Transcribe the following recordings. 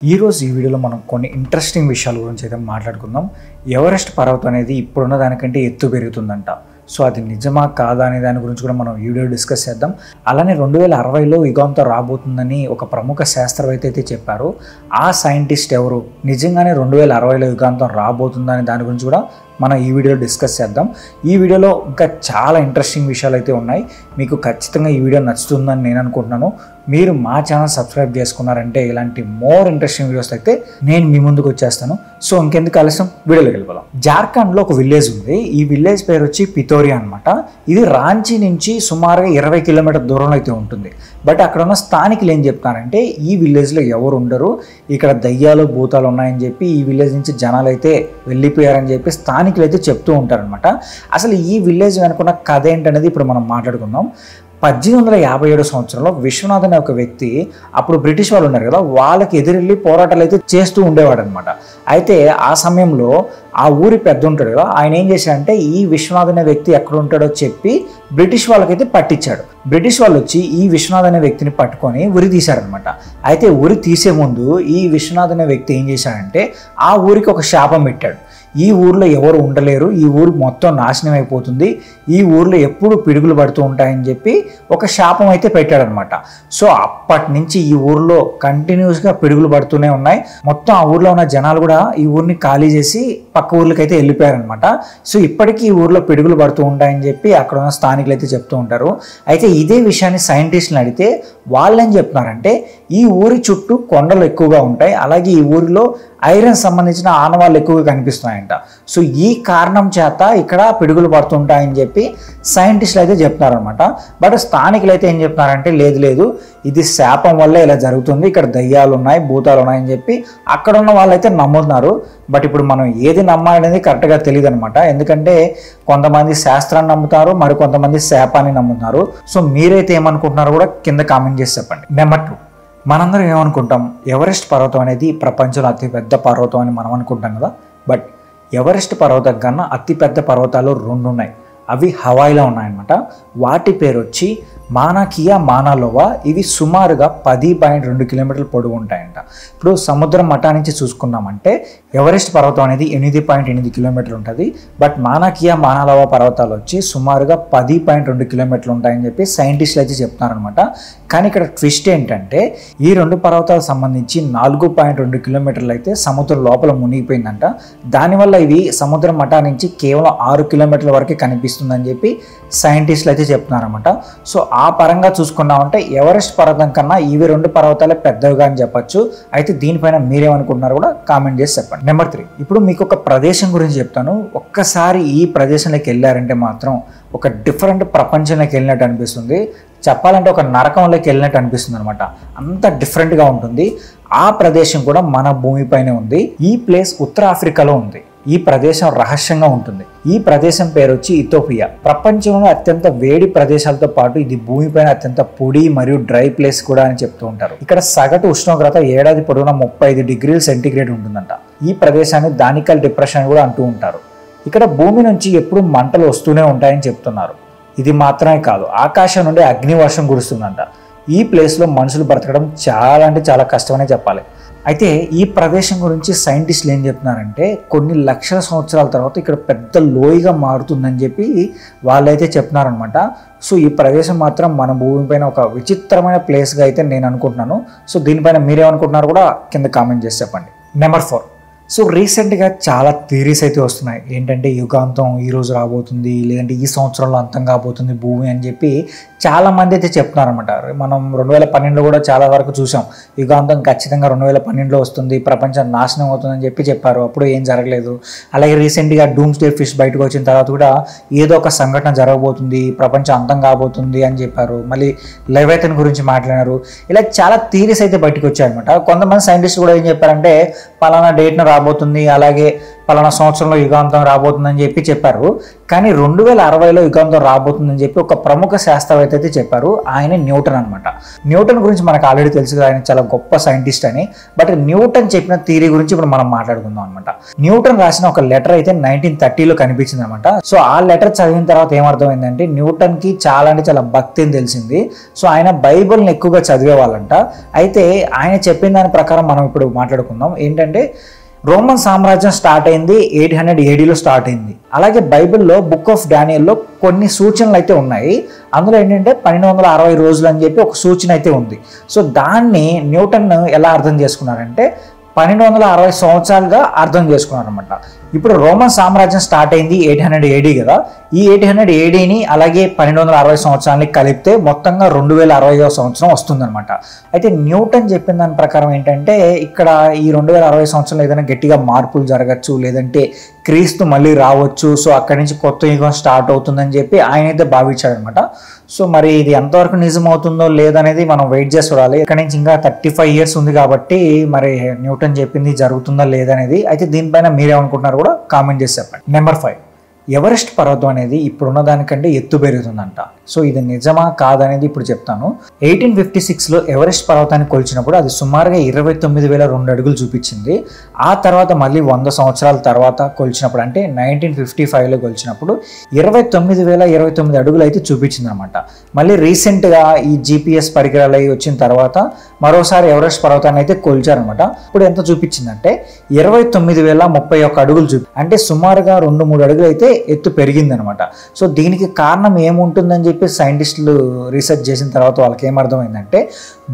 ఈ వీడియోలో మనం కొన్ని ఇంట్రెస్టింగ్ విషయాల గురించి అయితే మాట్లాడుకుందాం. ఎవరెస్ట్ పర్వతం అనేది ఇప్పుడున్న దానికంటే ఎత్తు పెరుగుతుందంట. సో అది నిజమా కాదా అనే దాని గురించి కూడా మనం వీడియో డిస్కస్ చేద్దాం. అలానే 2060లో యుగాంతం రాబోతుందని ఒక ప్రముఖ శాస్త్రవేత్త అయితే చెప్పారు. ఆ సైంటిస్ట్ ఎవరు, నిజంగానే 2060లో యుగాంతం రాబోతుందని దాని గురించి కూడా మనం ఈ వీడియోలో డిస్కస్ చేద్దాం. ఈ వీడియోలో ఇంకా చాలా ఇంట్రెస్టింగ్ విషయాలు అయితే ఉన్నాయి. మీకు ఖచ్చితంగా ఈ వీడియో నచ్చుతుందని నేను అనుకుంటున్నాను. మీరు మా ఛానల్ సబ్స్క్రైబ్ చేసుకున్నారంటే ఇలాంటి మోర్ ఇంట్రెస్టింగ్ వీడియోస్ అయితే నేను మీ ముందుకు వచ్చేస్తాను. సో ఇంకెందుకు ఆలస్యం, వీడియోలోకి వెళ్ళిపోదాం. జార్ఖండ్లో ఒక విలేజ్ ఉంది. ఈ విలేజ్ పేరు వచ్చి పితోరియా అనమాట. ఇది రాంచీ నుంచి సుమారుగా 20 కిలోమీటర్ దూరంలో అయితే ఉంటుంది. బట్ అక్కడ ఉన్న స్థానికులు ఏం చెప్తారంటే ఈ విలేజ్లో ఎవరు ఉండరు, ఇక్కడ దయ్యాలు భూతాలు ఉన్నాయని చెప్పి ఈ విలేజ్ నుంచి జనాలు అయితే వెళ్ళిపోయారని చెప్పి స్థానికులు అయితే చెప్తూ ఉంటారనమాట. అసలు ఈ విలేజ్ వెనుకున్న కథ ఏంటనేది ఇప్పుడు మనం మాట్లాడుకుందాం. 1857 సంవత్సరంలో విశ్వనాథ్ అనే ఒక వ్యక్తి, అప్పుడు బ్రిటిష్ వాళ్ళు ఉన్నారు కదా, వాళ్ళకి ఎదురెళ్ళి పోరాటాలు అయితే చేస్తూ ఉండేవాడు అనమాట. అయితే ఆ సమయంలో ఆ ఊరి పెద్ద ఉంటాడు కదా, ఆయన ఏం చేశాడంటే ఈ విశ్వనాథ్ అనే వ్యక్తి ఎక్కడ ఉంటాడో చెప్పి బ్రిటిష్ వాళ్ళకైతే పట్టించాడు. బ్రిటిష్ వాళ్ళు వచ్చి ఈ విశ్వనాథ్ అనే వ్యక్తిని పట్టుకొని ఉరి తీశారనమాట. అయితే ఉరి తీసే ముందు ఈ విశ్వనాథ్ అనే వ్యక్తి ఏం చేశాడంటే ఆ ఊరికి ఒక శాపం పెట్టాడు. ఈ ఊర్లో ఎవరు ఉండలేరు, ఈ ఊరు మొత్తం నాశనం అయిపోతుంది, ఈ ఊర్లో ఎప్పుడు పిడుగులు పడుతూ ఉంటాయని చెప్పి ఒక శాపం అయితే పెట్టాడనమాట. సో అప్పటి నుంచి ఈ ఊర్లో కంటిన్యూస్గా పిడుగులు పడుతూనే ఉన్నాయి. మొత్తం ఆ ఊర్లో ఉన్న జనాలు కూడా ఈ ఊరిని ఖాళీ చేసి పక్క ఊర్లకి అయితే వెళ్ళిపోయారనమాట. సో ఇప్పటికీ ఈ ఊర్లో పిడుగులు పడుతూ ఉంటాయని చెప్పి అక్కడ ఉన్న స్థానికులు అయితే చెప్తూ ఉంటారు. అయితే ఇదే విషయాన్ని సైంటిస్టులు అడిగితే వాళ్ళు ఏం చెప్తున్నారంటే ఈ ఊరి చుట్టూ కొండలు ఎక్కువగా ఉంటాయి, అలాగే ఈ ఊరిలో ఐరన్ సంబంధించిన ఆనవాళ్ళు ఎక్కువగా కనిపిస్తున్నాయంట. సో ఈ కారణం చేత ఇక్కడ పిడుగులు పడుతుంటాయని చెప్పి సైంటిస్టులు అయితే చెప్తున్నారనమాట. బట్ స్థానికులు అయితే ఏం చెప్తున్నారంటే లేదు, ఇది శాపం వల్ల ఇలా జరుగుతుంది, ఇక్కడ దయ్యాలు ఉన్నాయి భూతాలు ఉన్నాయని చెప్పి అక్కడ ఉన్న వాళ్ళైతే నమ్ముతున్నారు. బట్ ఇప్పుడు మనం ఏది నమ్మాలనేది కరెక్ట్గా తెలియదు అనమాట. ఎందుకంటే కొంతమంది శాస్త్రాన్ని నమ్ముతారు, మరి కొంతమంది శాపాన్ని నమ్ముతున్నారు. సో మీరైతే ఏమనుకుంటున్నారో కూడా కింద కామెంట్ చేసి చెప్పండి. నెంబర్ 2, మనందరం ఏమనుకుంటాం, ఎవరెస్ట్ పర్వతం అనేది ప్రపంచంలో అతిపెద్ద పర్వతం అని మనం అనుకుంటాం కదా. బట్ ఎవరెస్ట్ పర్వతం కన్నా అతిపెద్ద పర్వతాలు 2 ఉన్నాయి. అవి హవాయిలో ఉన్నాయన్నమాట. వాటి పేరు వచ్చి మానా కియా, మానా లోవా. ఇవి సుమారుగా 10.2 కిలోమీటర్లు పొడవు ఉంటాయంట. ఇప్పుడు సముద్రం మట్టా నుంచి చూసుకున్నామంటే ఎవరెస్ట్ పర్వతం అనేది 8.8 కిలోమీటర్లు ఉంటుంది. బట్ మానా కియా, మానా లోవా పర్వతాలు వచ్చి సుమారుగా 10.2 కిలోమీటర్లు ఉంటాయని చెప్పి సైంటిస్టులు అయితే చెప్తున్నారనమాట. కానీ ఇక్కడ ట్విస్ట్ ఏంటంటే ఈ 2 పర్వతాలకు సంబంధించి 4.2 కిలోమీటర్లు అయితే సముద్రం లోపల మునిగిపోయిందంట. దానివల్ల ఇవి సముద్రం మట్టా నుంచి కేవలం 6 కిలోమీటర్ల వరకే కనిపిస్తుందని చెప్పి సైంటిస్టులు అయితే చెప్తున్నారన్నమాట. సో ఆ పరంగా చూసుకున్నామంటే ఎవరెస్ట్ పర్వతం కన్నా ఇవి 2 పర్వతాలే పెద్దవిగా అని చెప్పొచ్చు. అయితే దీనిపైన మీరేమనుకుంటున్నారు కూడా కామెంట్ చేసి చెప్పండి. నెంబర్ 3, ఇప్పుడు మీకు ఒక ప్రదేశం గురించి చెప్తాను. ఒక్కసారి ఈ ప్రదేశంలోకి వెళ్ళారంటే మాత్రం ఒక డిఫరెంట్ ప్రపంచంలోకి వెళ్ళినట్టు అనిపిస్తుంది. చెప్పాలంటే ఒక నరకంలోకి వెళ్ళినట్టు అనిపిస్తుంది అనమాట. అంత డిఫరెంట్గా ఉంటుంది. ఆ ప్రదేశం కూడా మన భూమిపైనే ఉంది. ఈ ప్లేస్ ఉత్తర ఆఫ్రికాలో ఉంది. ఈ ప్రదేశం రహస్యంగా ఉంటుంది. ఈ ప్రదేశం పేరు వచ్చి ఇథియోపియా. ప్రపంచంలో అత్యంత వేడి ప్రదేశాలతో పాటు ఇది భూమిపైన అత్యంత పొడి మరియు డ్రై ప్లేస్ కూడా అని చెప్తూ ఉంటారు. ఇక్కడ సగటు ఉష్ణోగ్రత ఏడాది పొడవునా 35 డిగ్రీల సెంటీగ్రేడ్ ఉంటుందంట. ఈ ప్రదేశాన్ని దానికల్ డిప్రెషన్ కూడా అంటూ ఉంటారు. ఇక్కడ భూమి నుంచి ఎప్పుడు మంటలు వస్తూనే ఉంటాయని చెప్తున్నారు. ఇది మాత్రమే కాదు, ఆకాశం నుండి అగ్నివర్షం కురుస్తుందంట. ఈ ప్లేస్లో మనుషులు బ్రతకడం చాలా అంటే చాలా కష్టమనే చెప్పాలి. అయితే ఈ ప్రదేశం గురించి సైంటిస్టులు ఏం చెప్తున్నారంటే కొన్ని లక్షల సంవత్సరాల తర్వాత ఇక్కడ పెద్ద లోయగా మారుతుందని చెప్పి వాళ్ళైతే చెప్తున్నారనమాట. సో ఈ ప్రదేశం మాత్రం మన భూమిపైన ఒక విచిత్రమైన ప్లేస్గా అయితే నేను అనుకుంటున్నాను. సో దీనిపైన మీరేమనుకుంటున్నారు కూడా కింద కామెంట్ చేసి చెప్పండి. నెంబర్ 4, సో రీసెంట్గా చాలా థియరీస్ అయితే వస్తున్నాయి. ఏంటంటే యుగాంతం ఈరోజు రాబోతుంది, లేదంటే ఈ సంవత్సరంలో అంతం కాబోతుంది భూమి అని చెప్పి చాలామంది అయితే చెప్తున్నారన్నమాట. మనం 2012లో కూడా చాలా వరకు చూసాం, యుగాంతం ఖచ్చితంగా 2012లో వస్తుంది, ప్రపంచం నాశనం అవుతుందని చెప్పారు. అప్పుడు ఏం జరగలేదు. అలాగే రీసెంట్గా డూమ్స్డే ఫిష్ బయటకు వచ్చిన తర్వాత కూడా ఏదో ఒక సంఘటన జరగబోతుంది, ప్రపంచం అంతం కాబోతుంది అని చెప్పారు. మళ్ళీ లెవియథాన్ గురించి మాట్లాడారు. ఇలా చాలా థియరీస్ అయితే బయటకు వచ్చాయన్నమాట. కొంతమంది సైంటిస్టులు కూడా ఏం చెప్పారంటే పలానా డేట్ను రాబోతుంది, అలాగే పలానా సంవత్సరంలో యుగాంతం రాబోతుందని చెప్పారు. కానీ 2060లో యుగాంతం రాబోతుందని చెప్పి ఒక ప్రముఖ శాస్త్రవేత్త అయితే చెప్పారు. ఆయన న్యూటన్ అనమాట. న్యూటన్ గురించి మనకు ఆల్రెడీ తెలుసు కదా, ఆయన చాలా గొప్ప సైంటిస్ట్ అని. బట్ న్యూటన్ చెప్పిన థియరీ గురించి ఇప్పుడు మనం మాట్లాడుకుందాం అనమాట. న్యూటన్ రాసిన ఒక లెటర్ అయితే 1930లో కనిపించింది అనమాట. సో ఆ లెటర్ చదివిన తర్వాత ఏమర్థమైందంటే న్యూటన్ కి చాలా అంటే చాలా భక్తి అని తెలిసింది. సో ఆయన బైబిల్ని ఎక్కువగా చదివేవాళ్ళంట. అయితే ఆయన చెప్పిన దాని ప్రకారం మనం ఇప్పుడు మాట్లాడుకుందాం. ఏంటంటే రోమన్ సామ్రాజ్యం స్టార్ట్ అయింది 800 ADలో స్టార్ట్ అయింది. అలాగే బైబిల్లో బుక్ ఆఫ్ డానియల్లో కొన్ని సూచనలు అయితే ఉన్నాయి. అందులో ఏంటంటే 1260 రోజులు అని చెప్పి ఒక సూచన అయితే ఉంది. సో దాన్ని న్యూటన్ ఎలా అర్థం చేసుకున్నారంటే 1260 సంవత్సరాలుగా అర్థం చేసుకున్నారనమాట. ఇప్పుడు రోమన్ సామ్రాజ్యం స్టార్ట్ అయింది 800 AD కదా. ఈ 800 ADని అలాగే 1260 సంవత్సరాలని కలిపితే మొత్తంగా 2060వ సంవత్సరం వస్తుందన్నమాట. అయితే న్యూటన్ చెప్పిన దాని ప్రకారం ఏంటంటే ఇక్కడ ఈ 2060 సంవత్సరంలో ఏదైనా గట్టిగా మార్పులు జరగచ్చు, లేదంటే క్రీస్తు మళ్ళీ రావచ్చు. సో అక్కడి నుంచి కొత్త యుగం స్టార్ట్ అవుతుందని చెప్పి ఆయన అయితే భావించాడనమాట. సో మరి ఇది ఎంతవరకు నిజం అవుతుందో లేదనేది మనం వెయిట్ చేసి చూడాలి. ఇక్కడ నుంచి ఇంకా 35 years ఉంది కాబట్టి మరి న్యూటన్ చెప్పింది జరుగుతుందా లేదనేది. అయితే దీనిపైన మీరేమనుకుంటున్నారు కూడా కామెంట్ చేసి చెప్పండి. నెంబర్ 5, ఎవరెస్ట్ పర్వతం అనేది ఇప్పుడున్న దానికంటే ఎత్తు పెరుగుతుందంట. సో ఇది నిజమా కాదనేది ఇప్పుడు చెప్తాను. 1856లో ఎవరెస్ట్ పర్వతాన్ని కొలిచినప్పుడు అది సుమారుగా 29,002 అడుగులు చూపించింది. ఆ తర్వాత మళ్ళీ 100 సంవత్సరాల తర్వాత కొలిచినప్పుడు అంటే 1955లో కొలిచినప్పుడు 29,029 అడుగులు అయితే చూపించింది అనమాట. మళ్ళీ రీసెంట్గా ఈ GPS పరికరాలు అవి వచ్చిన తర్వాత మరోసారి ఎవరెస్ట్ పర్వతాన్ని అయితే కొలిచారనమాట. ఇప్పుడు ఎంత చూపించిందంటే 29,031 అడుగులు అంటే సుమారుగా 2-3 అడుగులు అయితే ఎత్తు పెరిగిందనమాట. సో దీనికి కారణం ఏముంటుందని చెప్పి సైంటిస్టులు రీసెర్చ్ చేసిన తర్వాత వాళ్ళకి ఏమర్థమైందంటే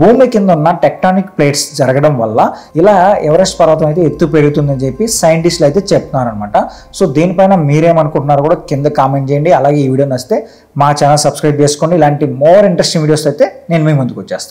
భూమి కింద ఉన్న టెక్టానిక్ ప్లేట్స్ జరగడం వల్ల ఇలా ఎవరెస్ట్ పర్వతం అయితే ఎత్తు పెరుగుతుందని చెప్పి సైంటిస్టులు అయితే చెప్తున్నారనమాట. సో దీనిపైన మీరేమనుకుంటున్నారు కూడా కింద కామెంట్ చేయండి. అలాగే ఈ వీడియో నచ్చితే మా ఛానల్ సబ్స్క్రైబ్ చేసుకోండి. ఇలాంటి మోర్ ఇంట్రెస్టింగ్ వీడియోస్ అయితే నేను మీ ముందుకు వచ్చేస్తాను.